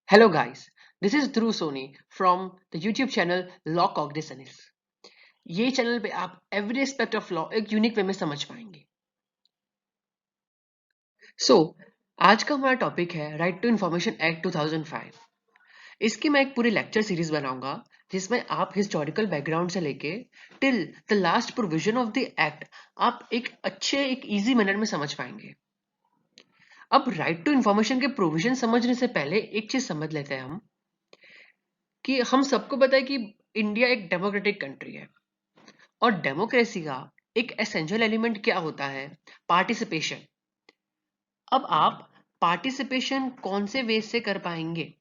Hello guys, this is Dhruv Soni from the YouTube channel Law Cognizance। ये channel पे आप every aspect of law एक unique way में समझ पाएंगे। आज का हमारा टॉपिक है राइट टू इंफॉर्मेशन एक्ट 2005। इसकी मैं एक पूरी लेक्चर सीरीज बनाऊंगा जिसमें आप हिस्टोरिकल बैकग्राउंड से लेके till the last provision of the act आप एक इजी मैनर में समझ पाएंगे। अब राइट टू इंफॉर्मेशन के प्रोविजन समझने से पहले एक चीज समझ लेते हैं हम कि हम सबको पता है कि इंडिया एक डेमोक्रेटिक कंट्री है और डेमोक्रेसी का एक एसेंशियल एलिमेंट क्या होता है? पार्टिसिपेशन। अब आप पार्टिसिपेशन कौन से वे से कर पाएंगे?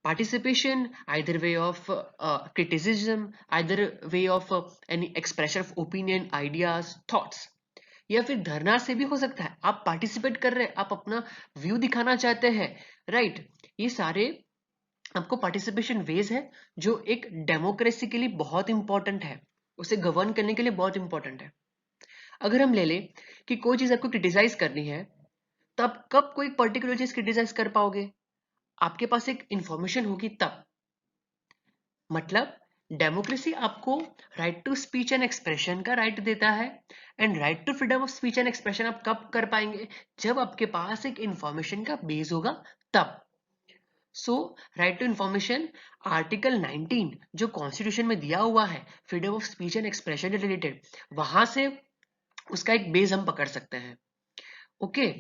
Participation either way of criticism, either way of any expression of opinion, ideas, thoughts, या फिर धरना से भी हो सकता है। आप पार्टिसिपेट कर रहे हैं, आप अपना व्यू दिखाना चाहते हैं, राइट? ये सारे आपको पार्टिसिपेशन वेज है जो एक डेमोक्रेसी के लिए बहुत इंपॉर्टेंट है, उसे गवर्न करने के लिए बहुत इंपॉर्टेंट है। अगर हम ले लें कि कोई चीज आपको क्रिटिसाइज करनी है, तब कब कोई पर्टिकुलर चीज क्रिटिसाइज कर पाओगे? आपके पास एक इंफॉर्मेशन होगी तब। मतलब डेमोक्रेसी आपको right to speech and expression का राइट देता है, and right to freedom of speech and expression आप कब कर पाएंगे? जब आपके पास एक इंफॉर्मेशन का बेस होगा तब। सो राइट टू इंफॉर्मेशन आर्टिकल 19 जो कॉन्स्टिट्यूशन में दिया हुआ है freedom of speech and expression related, वहां से उसका एक बेस हम पकड़ सकते हैं। Okay,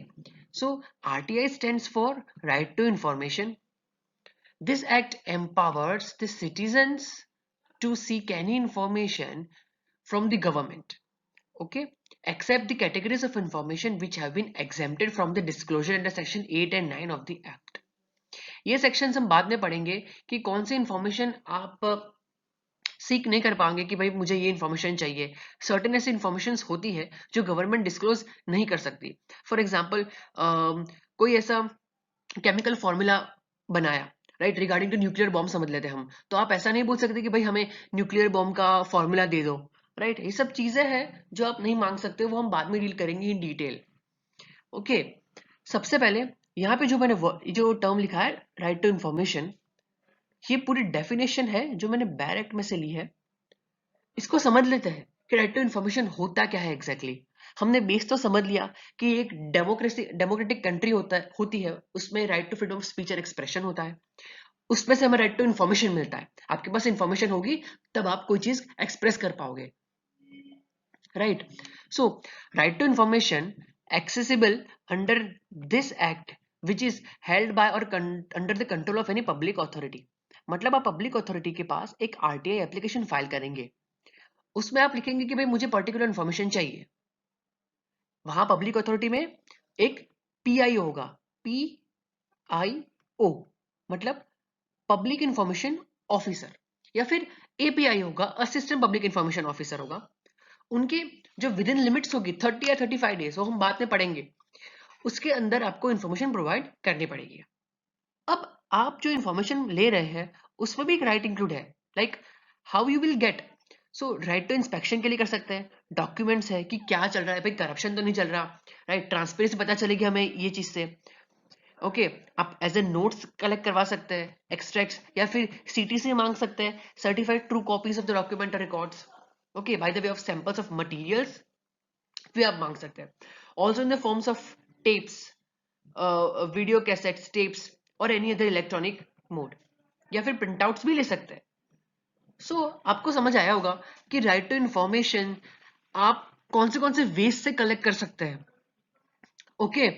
so RTI stands for right to information. This act empowers the citizens to seek any information from the government, okay, except the categories of information which have been exempted from the disclosure under section 8 and 9 of the act. ये sections हम बाद में पढ़ेंगे कि कौन सी information आप सीख नहीं कर पाएंगे कि भाई मुझे ये इन्फॉर्मेशन चाहिए। सर्टेन ऐसी इन्फॉर्मेशन होती है जो गवर्नमेंट डिस्क्लोज नहीं कर सकती। फॉर एग्जाम्पल कोई ऐसा केमिकल फॉर्मूला बनाया, right, regarding to nuclear bomb समझ लेते हैं हम, तो आप ऐसा नहीं बोल सकते कि भाई हमें न्यूक्लियर बॉम्ब का फॉर्मूला दे दो, राइट? ये सब चीजें हैं जो आप नहीं मांग सकते, वो हम बाद में डील करेंगे इन डिटेल। ओके, सबसे पहले यहाँ पे जो मैंने जो टर्म लिखा है राइट टू इंफॉर्मेशन, ये पूरी डेफिनेशन है जो मैंने बैर एक्ट में से ली है। इसको समझ लेते हैं कि राइट टू इंफॉर्मेशन होता क्या है एग्जैक्टली। हमने बेस तो समझ लिया कि एक डेमोक्रेटिक कंट्री होती है, उसमें right to freedom of speech and expression होता है, उसमें से हमें राइट टू इंफॉर्मेशन मिलता है। आपके पास इंफॉर्मेशन होगी तब आप कोई चीज एक्सप्रेस कर पाओगे, right? So right to information accessible under this act which is held by or under the control of any public authority। मतलब आप पब्लिक अथॉरिटी के पास एक RTI एप्लीकेशन फाइल करेंगे, उसमें आप लिखेंगे कि भाई मुझे पर्टिकुलर इन्फॉर्मेशन चाहिए। वहां पब्लिक अथॉरिटी में एक PIO होगा, PIO मतलब पब्लिक इंफॉर्मेशन ऑफिसर, या फिर API होगा, असिस्टेंट पब्लिक इंफॉर्मेशन ऑफिसर होगा। उनके जो विद इन लिमिट्स होगी 30 या 35 डेज, वो हम बाद में पढ़ेंगे, उसके अंदर आपको इंफॉर्मेशन प्रोवाइड करनी पड़ेगी। अब आप जो इंफॉर्मेशन ले रहे हैं उसमें भी एक राइट इंक्लूड है, like how you will get. So right to inspection के लिए कर सकते हैं, डॉक्यूमेंट्स है कि क्या चल रहा है, भाई करप्शन तो नहीं चल रहा, राइट? ट्रांसपेरेंसी पता चलेगी हमें ये चीज से। ओके, आप एज ए नोट्स कलेक्ट करवा सकते हैं, एक्सट्रैक्ट्स, या फिर CTC मांग सकते हैं, certified true copies of the document और records. Okay, by the way of samples of materials भी आप मांग सकते हैं। Also in the forms of tapes, video cassettes, tapes और एनी अदर इलेक्ट्रॉनिक मोड, या फिर प्रिंटआउट्स भी ले सकते हैं। सो आपको समझ आया होगा कि राइट टू इंफॉर्मेशन आप कौन से वेज से कलेक्ट कर सकते हैं। ओके,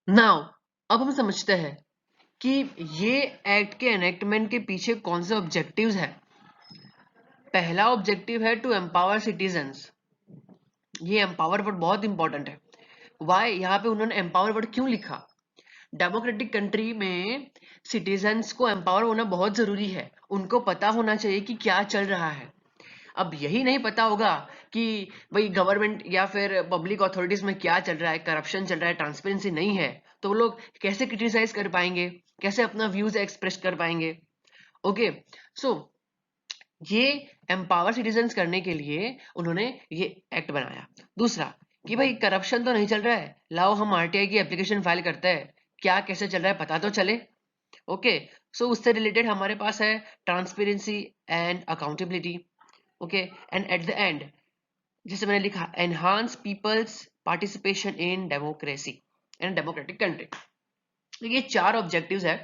नाउ अब हम समझते हैं कि ये एक्ट के एनेक्टमेंट के पीछे कौन से ऑब्जेक्टिव्स है। पहला ऑब्जेक्टिव है टू एम्पावर सिटीजन्स। ये एम्पावर वर्ड बहुत इंपॉर्टेंट है। वाई यहाँ पे उन्होंने एम्पावर वर्ड क्यों लिखा? डेमोक्रेटिक कंट्री में सिटीजन्स को एम्पावर होना बहुत जरूरी है, उनको पता होना चाहिए कि क्या चल रहा है। अब यही नहीं पता होगा कि भाई गवर्नमेंट या फिर पब्लिक अथॉरिटीज में क्या चल रहा है, करप्शन चल रहा है, ट्रांसपेरेंसी नहीं है, तो वो लोग कैसे क्रिटिसाइज कर पाएंगे, कैसे अपना व्यूज एक्सप्रेस कर पाएंगे? ओके, सो ये एम्पावर सिटीजन्स करने के लिए उन्होंने ये एक्ट बनाया। दूसरा कि भाई करप्शन तो नहीं चल रहा है, लाओ हम RTI की एप्लीकेशन फाइल करते हैं क्या कैसे चल रहा है पता तो चले। ओके, सो उससे रिलेटेड हमारे पास है transparency and accountability. Okay, and at the end जैसे मैंने लिखा, enhance peoples participation in democracy and democratic country. तो ये 4 ऑब्जेक्टिव्स है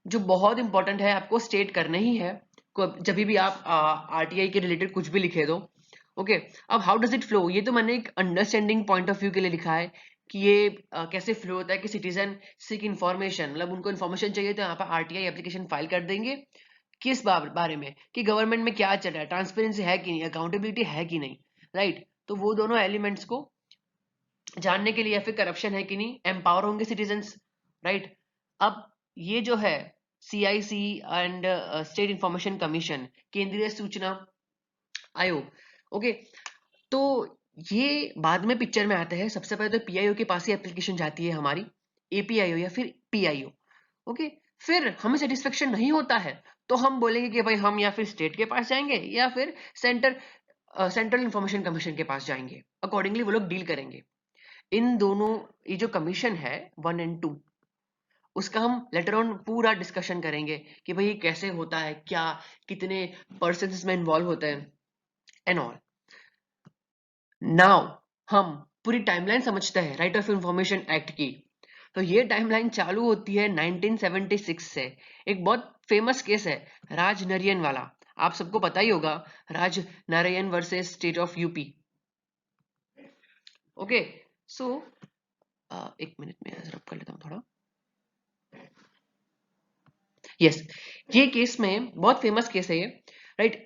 जो बहुत इंपॉर्टेंट है, आपको स्टेट करने ही है जब भी आप आरटीआई के रिलेटेड कुछ भी लिखे दो। ओके, अब हाउ डज इट फ्लो, ये तो मैंने एक अंडरस्टैंडिंग पॉइंट ऑफ व्यू के लिए लिखा है कि ये कैसे फ्लो होता है कि सिटीजन सीक इन्फॉर्मेशन, मतलब उनको इन्फॉर्मेशन चाहिए तो यहाँ पर आरटीआई एप्लीकेशन फाइल कर देंगे। किस बारे में, कि गवर्नमेंट में क्या चल रहा है, ट्रांसपेरेंसी है कि नहीं, अकाउंटेबिलिटी है कि नहीं, राइट। तो वो दोनों एलिमेंट्स को जानने के लिए, या फिर करप्शन है कि नहीं, एम्पावर होंगे सिटीजन्स, राइट। अब ये जो है CIC and state information commission, केंद्रीय सूचना आयोग। ओके, तो ये बाद में पिक्चर में आते हैं। सबसे पहले तो पीआईओ के पास ही एप्लीकेशन जाती है हमारी, एपीआईओ या फिर पीआईओ। ओके, फिर हमें सेटिस्फेक्शन नहीं होता है तो हम बोलेंगे कि भाई हम या फिर स्टेट के पास जाएंगे या फिर सेंट्रल इंफॉर्मेशन कमीशन के पास जाएंगे। अकॉर्डिंगली वो लोग डील करेंगे। इन दोनों, ये जो कमीशन है 1 और 2, उसका हम लेटर ऑन पूरा डिस्कशन करेंगे कि भाई ये कैसे होता है, क्या कितने पर्सन इसमें इन्वॉल्व होते हैं एंड ऑल। नाउ हम पूरी टाइमलाइन समझते हैं राइट ऑफ इंफॉर्मेशन एक्ट की। तो ये टाइमलाइन चालू होती है 1976 से। एक बहुत फेमस केस है राज नरियन वाला, आप सबको पता ही होगा, Raj Narain versus state of UP. Okay, so एक मिनट में रब कर लेता हूँ थोड़ा। यस, ये केस में बहुत फेमस केस है ये, right.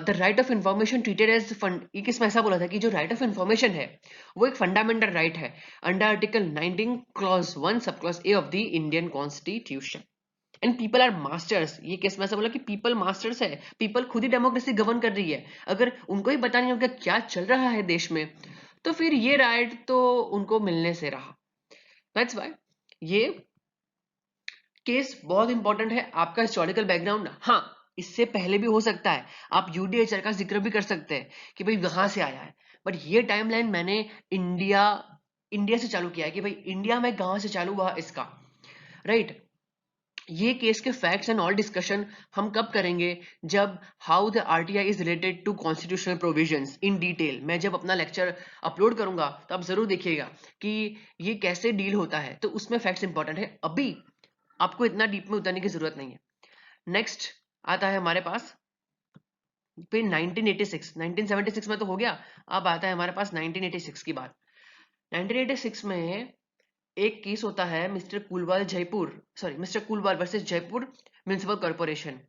The right of information treated as fund, ये केस में ऐसा बोला था कि जो राइट ऑफ इंफॉर्मेशन है वो एक फंडामेंटल राइट है under article 19 clause 1 sub clause A of the Indian constitution. And people are masters, ये केस में ऐसा बोला कि पीपल मास्टर्स है, पीपल खुद ही डेमोक्रेसी गवर्न कर रही है। अगर उनको ही पता नहीं होगा क्या चल रहा है देश में, तो फिर ये राइट तो उनको मिलने से रहा। दैट्स व्हाई ये केस बहुत इंपॉर्टेंट है। आपका हिस्टोरिकल बैकग्राउंड, हाँ, इससे पहले भी हो सकता है, आप यूडीएचआर का जिक्र भी कर सकते हैं कि भाई वहां से आया है, बट ये टाइमलाइन मैंने इंडिया इंडिया से चालू किया है कि भाई इंडिया में कहां से चालू हुआ इसका, राइट। ये केस के फैक्ट्स एंड ऑल डिस्कशन हम कब करेंगे, जब how the RTI is related to constitutional provisions in detail. मैं जब अपना लेक्चर अपलोड करूंगा तो आप जरूर देखिएगा कि ये कैसे डील होता है, तो उसमें फैक्ट्स इंपॉर्टेंट है। अभी आपको इतना डीप में उतरने की जरूरत नहीं है। नेक्स्ट आता है हमारे पास फिर 1986, 1976 में तो हो गया, अब आता है हमारे पास 1986 की बात। 1986 में एक केस होता है mister Kulwal versus Jaipur municipal corporation.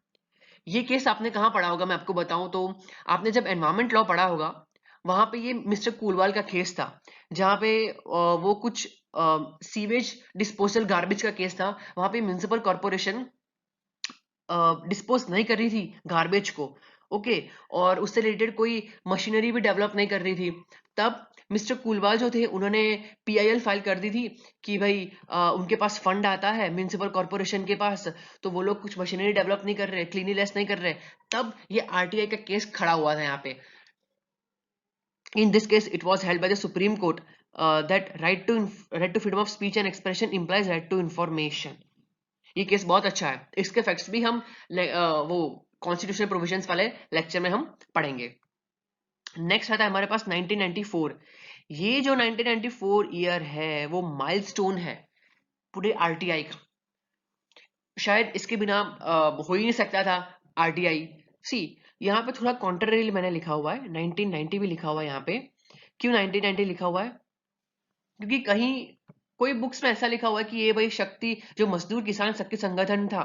ये केस आपने कहाँ पढ़ा होगा, मैं आपको बताऊं तो आपने जब एनवायरमेंट लॉ पढ़ा होगा, वहां पे ये मिस्टर कुलवाल का केस था, जहां पे वो कुछ सीवेज डिस्पोजल गार्बेज का केस था। वहां पे म्युनिसिपल कॉर्पोरेशन डिस्पोज नहीं कर रही थी गार्बेज को, ओके, और उससे रिलेटेड कोई मशीनरी भी डेवलप नहीं कर रही थी। तब मिस्टर कुलवाल जो थे उन्होंने पीआईएल फाइल कर दी थी कि भाई उनके पास फंड आता है म्युनिसिपल कॉर्पोरेशन के पास, तो वो लोग कुछ मशीनरी डेवलप नहीं कर रहे, क्लीनिनेस नहीं कर रहे। तब ये आरटीआई का केस खड़ा हुआ था यहाँ पे। In this case, it was held by the Supreme Court that right to freedom of speech and expression implies right to information. ये केस बहुत अच्छा है, इसके फैक्ट्स भी हम वो कॉन्स्टिट्यूशनल प्रोविजंस वाले लेक्चर में हम पढ़ेंगे। नेक्स्ट आता है हमारे पास 1994। ये जो 1994 ईयर है वो माइलस्टोन है पूरे आरटीआई का। शायद इसके बिना हो ही नहीं सकता था आरटीआई। सी, यहाँ पे थोड़ा कॉन्ट्ररी मैंने लिखा हुआ है, 1990 भी लिखा हुआ है यहाँ पे। क्यों 1990 लिखा हुआ है, क्योंकि कहीं कोई बुक्स में ऐसा लिखा हुआ है कि ये भाई शक्ति जो मजदूर किसान शक्ति संगठन था,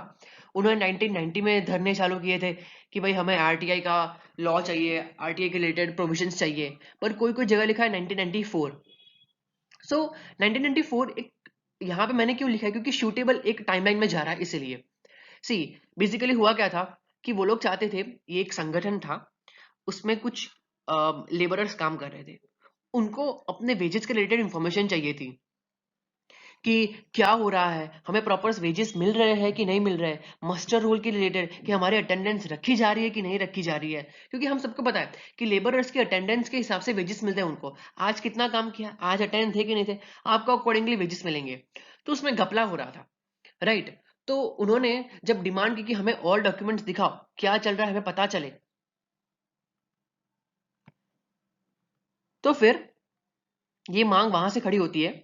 उन्होंने 1990 में धरने चालू किए थे कि भाई हमें आरटीआई का लॉ चाहिए, आरटीआई के रिलेटेड प्रोविजंस चाहिए, पर कोई कोई जगह लिखा है 1994। सो 1994 एक, यहाँ पे मैंने क्यों लिखा है, क्योंकि शूटेबल एक टाइमलाइन में जा रहा है इसीलिए। सी, बेसिकली हुआ क्या था कि वो लोग चाहते थे, ये एक संगठन था, उसमें कुछ लेबरर्स काम कर रहे थे, उनको अपने वेजेस के रिलेटेड इंफॉर्मेशन चाहिए थी कि क्या हो रहा है, हमें प्रॉपर वेजेस मिल रहे हैं कि नहीं मिल रहे हैं, मस्टर रोल के रिलेटेड कि हमारी अटेंडेंस रखी जा रही है कि नहीं रखी जा रही है। क्योंकि हम सबको पता है कि लेबरर्स की अटेंडेंस के हिसाब से वेजेस मिलते हैं उनको, आज कितना काम किया, आज अटेंड थे कि नहीं थे, आपको अकॉर्डिंगली वेजेस मिलेंगे। तो उसमें घपला हो रहा था, राइट। तो उन्होंने जब डिमांड की कि हमें ऑल डॉक्यूमेंट्स दिखाओ, क्या चल रहा है हमें पता चले, तो फिर ये मांग वहां से खड़ी होती है।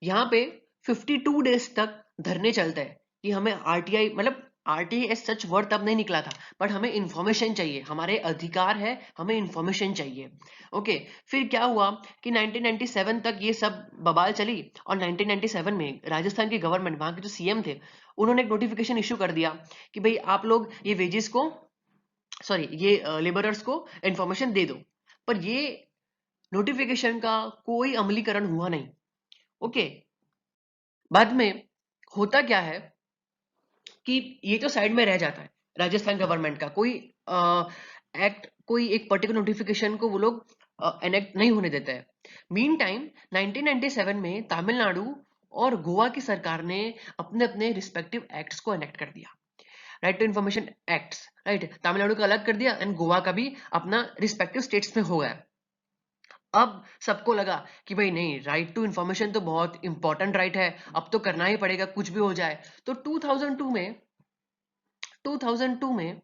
यहाँ पे 52 डेज तक धरने चलते हैं कि हमें आरटीआई, मतलब आरटीआई एज सच वर्ड तब नहीं निकला था, बट हमें इंफॉर्मेशन चाहिए, हमारे अधिकार है, हमें इंफॉर्मेशन चाहिए। ओके, फिर क्या हुआ कि 1997 तक ये सब बवाल चली, और 1997 में राजस्थान की गवर्नमेंट, वहां के जो सीएम थे, उन्होंने एक नोटिफिकेशन इशू कर दिया कि भाई आप लोग ये वेजेस को, सॉरी ये लेबरर्स को इंफॉर्मेशन दे दो। पर ये नोटिफिकेशन का कोई अमलीकरण हुआ नहीं। ओके, बाद में होता क्या है कि ये तो साइड में रह जाता है, राजस्थान गवर्नमेंट का कोई एक्ट, कोई एक पर्टिकुलर नोटिफिकेशन को वो लोग एनेक्ट नहीं होने देते हैं। मीन टाइम 1997 में तमिलनाडु और गोवा की सरकार ने अपने अपने रिस्पेक्टिव एक्ट्स को एनेक्ट कर दिया, right to information acts, right. Tamil Nadu का अलग कर दिया एंड गोवा का भी अपना रिस्पेक्टिव स्टेट्स में हो गया। अब सबको लगा कि भाई नहीं, राइट टू इंफॉर्मेशन तो बहुत इंपॉर्टेंट राइट है, अब तो करना ही पड़ेगा कुछ भी हो जाए। तो 2002 में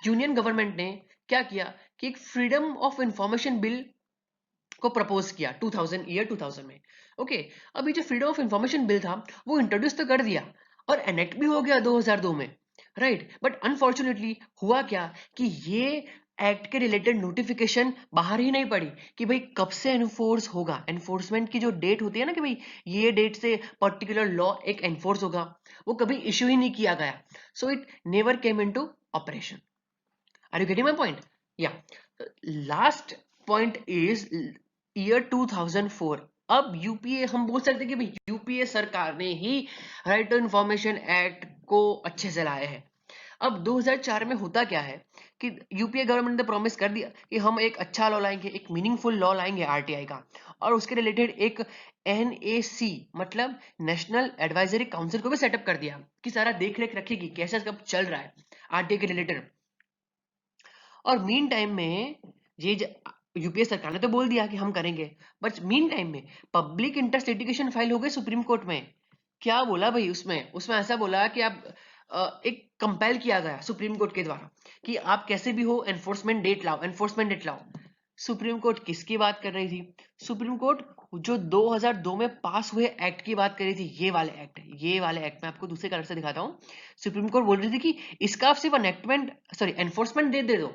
यूनियन गवर्नमेंट ने क्या किया कि एक फ्रीडम ऑफ इंफॉर्मेशन बिल को प्रपोज किया 2000 में। ओके, अभी जो फ्रीडम ऑफ इंफॉर्मेशन बिल था वो इंट्रोड्यूस तो कर दिया और एनेक्ट भी हो गया 2002 में, राइट। बट अनफॉर्चुनेटली हुआ क्या कि ये एक्ट के रिलेटेड नोटिफिकेशन बाहर ही नहीं पड़ी कि भाई कब से एनफोर्स होगा, एनफोर्समेंट की जो डेट होती है ना कि भाई ये डेट से पर्टिकुलर लॉ एक एनफोर्स होगा, वो कभी इश्यू ही नहीं किया गया। So it never came into operation. Are you getting my point? Yeah, last point is year 2004। अब यूपीए, हम बोल सकते हैं कि भाई यूपीए सरकार ने ही राइट टू इंफॉर्मेशन एक्ट को अच्छे से लाया है। अब 2004 में होता क्या है कि यूपीए गवर्नमेंट ने प्रॉमिस कर दिया कि हम एक अच्छा लॉ लाएंगे, एक मीनिंगफुल लॉ लाएंगे आरटीआई का, और उसके रिलेटेड एक एनएसी मतलब नेशनल एडवाइजरी काउंसिल को भी सेटअप कर दिया कि सारा देख रेख रखेगी कैसे कब चल रहा है आरटीआई के रिलेटेड। और मीन टाइम में ये यूपीए सरकार ने तो बोल दिया कि हम करेंगे, बट मीन टाइम में पब्लिक इंटरेस्ट लिटिगेशन फाइल हो गई सुप्रीम कोर्ट में। क्या बोला भाई उसमें उसमें ऐसा बोला कि आप एक कंपेल किया गया सुप्रीम कोर्ट के द्वारा कि आप कैसे भी हो एनफोर्समेंट डेट लाओ, एनफोर्समेंट डेट लाओ। सुप्रीम कोर्ट किसकी बात कर रही थी? सुप्रीम कोर्ट जो 2002 में पास हुए एक्ट की बात कर रही थी, ये वाले एक्ट, ये वाले एक्ट में आपको दूसरे कलर से दिखाता हूँ। सुप्रीम कोर्ट बोल रही थी कि इसका आप सिर्फ एनेक्टमेंट, सॉरी एनफोर्समेंट डेट दे दो,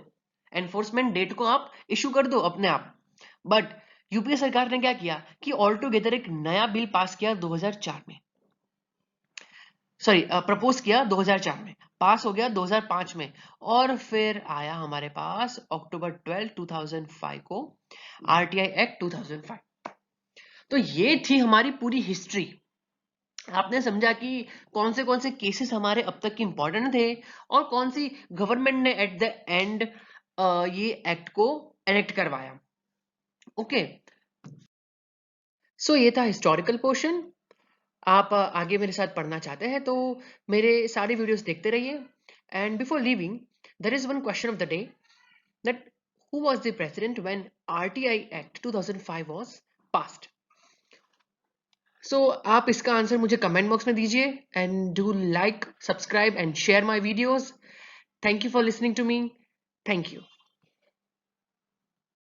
एनफोर्समेंट डेट को आप इशू कर दो अपने आप। बट यूपीए सरकार ने क्या किया कि ऑल टुगेदर एक नया बिल पास किया 2004 में, सॉरी प्रपोज किया 2004 में, पास हो गया 2005 में, और फिर आया हमारे पास अक्टूबर 12 2005 को आरटीआई एक्ट 2005। तो ये थी हमारी पूरी हिस्ट्री। आपने समझा कि कौन से केसेस हमारे अब तक के इंपॉर्टेंट थे और कौन सी गवर्नमेंट ने एट द एंड ये एक्ट को एनेक्ट करवाया। ओके, सो ये था हिस्टोरिकल पोर्शन। आप आगे मेरे साथ पढ़ना चाहते हैं तो मेरे सारे वीडियोस देखते रहिए। And before leaving, there is one question of the day, that who was the president when RTI act 2005 was passed? So आप इसका आंसर मुझे कमेंट बॉक्स में दीजिए and do like, subscribe and share my videos. Thank you for listening to me. Thank you.